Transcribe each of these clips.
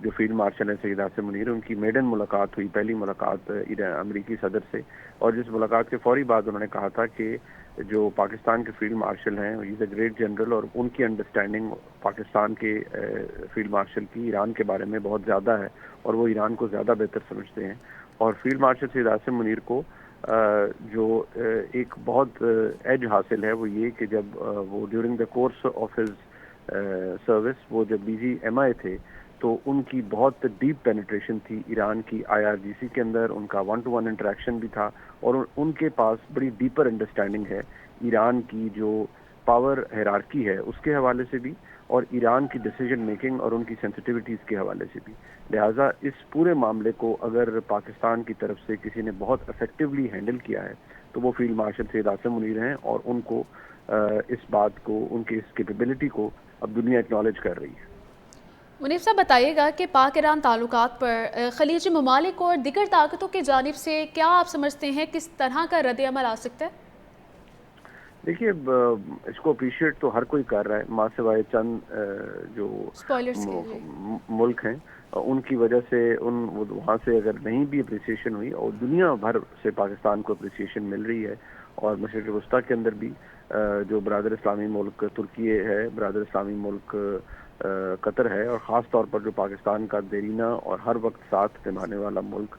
جو field marshal ہیں سید عاصم منیر، ان کی میڈن ملاقات ہوئی، پہلی ملاقات امریکی صدر سے، اور جس ملاقات کے فوری بعد انہوں نے کہا تھا کہ جو پاکستان کے فیلڈ مارشل ہیں ہی از اے گریٹ جنرل، اور ان کی انڈرسٹینڈنگ پاکستان کے فیلڈ مارشل کی ایران کے بارے میں بہت زیادہ ہے، اور وہ ایران کو زیادہ بہتر سمجھتے ہیں. اور فیلڈ مارشل سید عاصم منیر کو جو ایک بہت ایج حاصل ہے وہ یہ کہ جب وہ during the course of his service, وہ جب BGMI تھے تو ان کی بہت ڈیپ پینیٹریشن تھی ایران کی IRGC کے اندر، ان کا 1-to-1 انٹریکشن بھی تھا، اور ان کے پاس بڑی ڈیپر انڈرسٹینڈنگ ہے ایران کی جو پاور ہیرارکی ہے اس کے حوالے سے بھی، اور ایران کی ڈیسیجن میکنگ اور ان کی سینسٹیوٹیز کے حوالے سے بھی. لہٰذا اس پورے معاملے کو اگر پاکستان کی طرف سے کسی نے بہت افیکٹولی ہینڈل کیا ہے تو وہ فیلڈ مارشل سید عاصم منیر ہیں، اور ان کو اس بات کو، ان کی اس کیپیبلٹی کو اب دنیا اکنالج کر رہی ہے. منیف صاحب بتائیے گا کہ پاک ایران تعلقات پر خلیجی ممالک اور دیگر طاقتوں کی جانب سے کیا آپ سمجھتے ہیں کس طرح کا رد عمل آ سکتا ہے؟ دیکھیے اس کو اپریشیٹ تو ہر کوئی کر رہا ہے، ماں سوائے چند جو اسپوائلرز کے جی. ملک ہیں ان کی وجہ سے، وہاں سے اگر نہیں بھی اپریسیشن ہوئی، اور دنیا بھر سے پاکستان کو اپریسیشن مل رہی ہے، اور مشرق وسطیٰ کے اندر بھی جو برادر اسلامی ملک ترکی ہے، برادر اسلامی ملک قطر ہے، اور خاص طور پر جو پاکستان کا دیرینہ اور ہر وقت ساتھ نبھانے والا ملک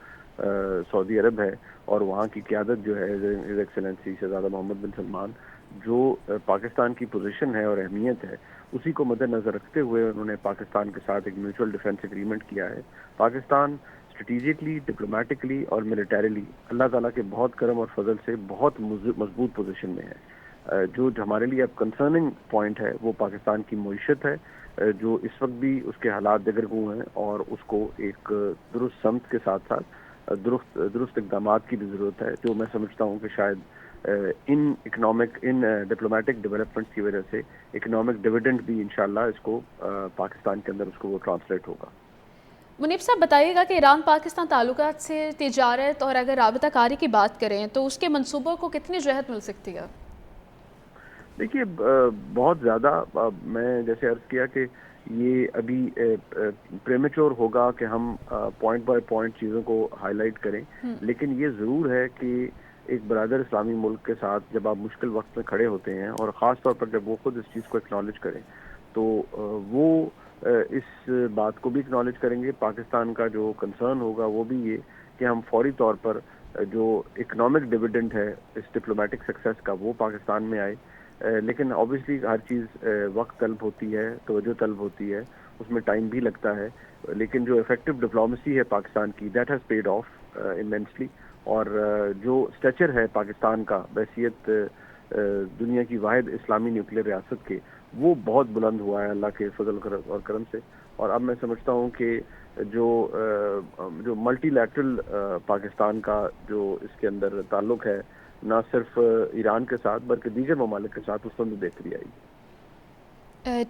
سعودی عرب ہے، اور وہاں کی قیادت جو ہے ہز ایکسلنسی شہزادہ محمد بن سلمان، جو پاکستان کی پوزیشن ہے اور اہمیت ہے اسی کو مد نظر رکھتے ہوئے انہوں نے پاکستان کے ساتھ ایک میوچل ڈیفنس ایگریمنٹ کیا ہے. پاکستان اسٹریٹجکلی، ڈپلومیٹکلی اور ملیٹریلی اللہ تعالیٰ کے بہت کرم اور فضل سے بہت مضبوط پوزیشن میں ہے. جو ہمارے لیے اب کنسرننگ پوائنٹ ہے وہ پاکستان کی معیشت ہے، جو اس وقت بھی اس کے حالات دگرگوں ہیں، اور اس کو ایک درست سمت کے ساتھ ساتھ درست اقدامات کی بھی ضرورت ہے، جو میں سمجھتا ہوں کہ شاید ان ڈپلومیٹک ڈیولپمنٹس کی وجہ سے اکنامک ڈویڈنڈ بھی انشاءاللہ اس کو پاکستان کے اندر اس کو وہ ٹرانسلیٹ ہوگا. منیف صاحب بتائیے گا کہ ایران پاکستان تعلقات سے تجارت اور اگر رابطہ کاری کی بات کریں تو اس کے منصوبوں کو کتنی جہت مل سکتی ہے؟ دیکھیے بہت زیادہ، میں جیسے عرض کیا کہ یہ ابھی پریمیچور ہوگا کہ ہم پوائنٹ بائی پوائنٹ چیزوں کو ہائی لائٹ کریں، لیکن یہ ضرور ہے کہ ایک برادر اسلامی ملک کے ساتھ جب آپ مشکل وقت میں کھڑے ہوتے ہیں، اور خاص طور پر جب وہ خود اس چیز کو اکنالج کریں، تو وہ اس بات کو بھی اکنالج کریں گے. پاکستان کا جو کنسرن ہوگا وہ بھی یہ کہ ہم فوری طور پر جو اکنامک ڈویڈنڈ ہے اس ڈپلومیٹک سکسیس کا وہ پاکستان میں آئے. لیکن obviously ہر چیز وقت طلب ہوتی ہے، توجہ طلب ہوتی ہے، اس میں ٹائم بھی لگتا ہے، لیکن جو افیکٹو ڈپلومیسی ہے پاکستان کی that has paid off immensely. اور جو اسٹیچر ہے پاکستان کا بحیثیت دنیا کی واحد اسلامی نیوکلیئر ریاست کے، وہ بہت بلند ہوا ہے اللہ کے فضل اور کرم سے. اور اب میں سمجھتا ہوں کہ جو ملٹی لیٹرل پاکستان کا جو اس کے اندر تعلق ہے، نہ صرف ایران کے ساتھ بلکہ دیگر ممالک کے ساتھ، اس میں بھی بہتری آئی.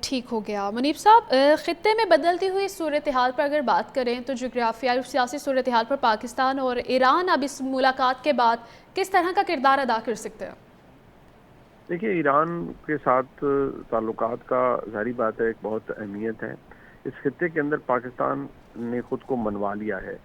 ٹھیک ہو گیا. منیف صاحب خطے میں بدلتی ہوئی صورتحال پر اگر بات کریں تو جغرافیائی اور سیاسی صورتحال پر پاکستان اور ایران اب اس ملاقات کے بعد کس طرح کا کردار ادا کر سکتے ہیں؟ دیکھیے ایران کے ساتھ تعلقات کا ظاہری بات ہے ایک بہت اہمیت ہے. اس خطے کے اندر پاکستان نے خود کو منوا لیا ہے.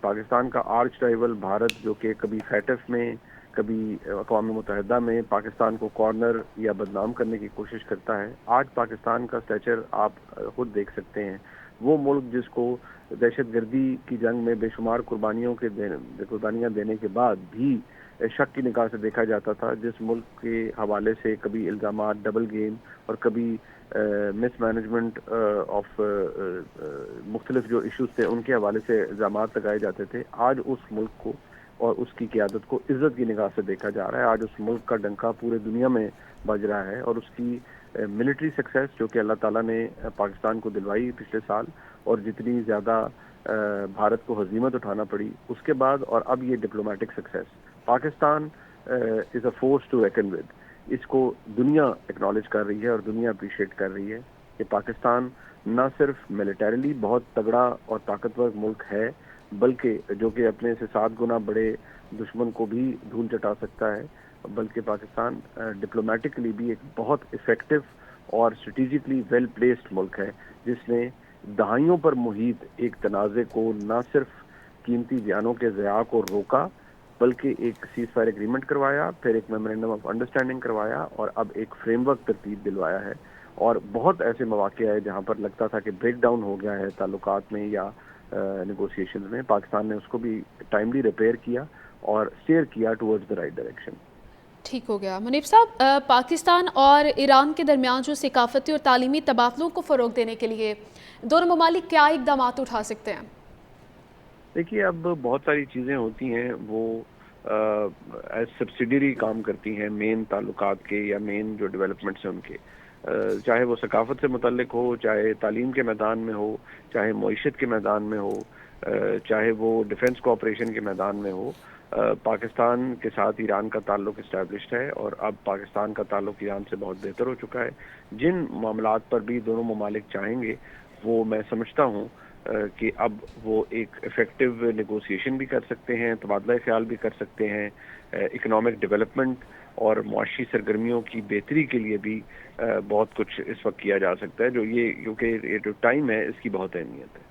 پاکستان کا آرچ رائیول بھارت، جو کہ کبھی فیٹف میں، کبھی اقوام متحدہ میں پاکستان کو کارنر یا بدنام کرنے کی کوشش کرتا ہے، آج پاکستان کا سٹیچر آپ خود دیکھ سکتے ہیں. وہ ملک جس کو دہشت گردی کی جنگ میں بے شمار قربانیاں دینے کے بعد بھی شک کی نگاہ سے دیکھا جاتا تھا، جس ملک کے حوالے سے کبھی الزامات ڈبل گیم اور کبھی مس مینجمنٹ آف مختلف جو ایشوز تھے ان کے حوالے سے الزامات لگائے جاتے تھے، آج اس ملک کو اور اس کی قیادت کو عزت کی نگاہ سے دیکھا جا رہا ہے. آج اس ملک کا ڈنکا پورے دنیا میں بج رہا ہے، اور اس کی ملٹری سکسیس جو کہ اللہ تعالیٰ نے پاکستان کو دلوائی پچھلے سال، اور جتنی زیادہ بھارت کو ہزیمت اٹھانا پڑی اس کے بعد، اور اب یہ diplomatic success, Pakistan is a force to reckon with. اس کو دنیا اکنالج کر رہی ہے اور دنیا اپریشیٹ کر رہی ہے کہ پاکستان نہ صرف ملیٹریلی بہت تگڑا اور طاقتور ملک ہے، بلکہ جو کہ اپنے سے 7 گنا بڑے دشمن کو بھی دھول چٹا سکتا ہے، بلکہ پاکستان ڈپلومیٹکلی بھی ایک بہت افیکٹو اور اسٹریٹجکلی ویل پلیسڈ ملک ہے، جس نے دہائیوں پر محیط ایک تنازع کو نہ صرف قیمتی جانوں کے ضیاع کو روکا بلکہ ایک سیز فائر ایگریمنٹ کروایا، پھر ایک میمورینڈم آف انڈرسٹینڈنگ کروایا اور اب ایک فریم ورک ترتیب دلوایا ہے. اور بہت ایسے مواقع ہے جہاں پر لگتا تھا کہ بریک ڈاؤن ہو گیا ہے تعلقات میں یا نیگوسیشن میں، پاکستان نے اس کو بھی ٹائملی ریپیئر کیا اور اسٹیئر کیا ٹورڈز دا رائٹ ڈائریکشن. ٹھیک ہو گیا. منیب صاحب، پاکستان اور ایران کے درمیان جو ثقافتی اور تعلیمی تبادلوں کو فروغ دینے کے لیے دونوں ممالک کیا اقدامات اٹھا سکتے ہیں؟ دیکھیے اب بہت ساری چیزیں ہوتی ہیں وہ ایز سبسڈیری کام کرتی ہیں مین تعلقات کے یا مین جو ڈیولپمنٹس ہیں ان کے، چاہے وہ ثقافت سے متعلق ہو، چاہے تعلیم کے میدان میں ہو، چاہے معیشت کے میدان میں ہو، چاہے وہ ڈیفنس کوآپریشن کے میدان میں ہو. پاکستان کے ساتھ ایران کا تعلق اسٹیبلشڈ ہے اور اب پاکستان کا تعلق ایران سے بہت بہتر ہو چکا ہے. جن معاملات پر بھی دونوں ممالک چاہیں گے وہ میں سمجھتا ہوں کہ اب وہ ایک افیکٹو نیگوسیشن بھی کر سکتے ہیں، تبادلہ خیال بھی کر سکتے ہیں، اکنامک ڈیولپمنٹ اور معاشی سرگرمیوں کی بہتری کے لیے بھی بہت کچھ اس وقت کیا جا سکتا ہے. جو یہ کیونکہ یہ جو ٹائم ہے اس کی بہت اہمیت ہے.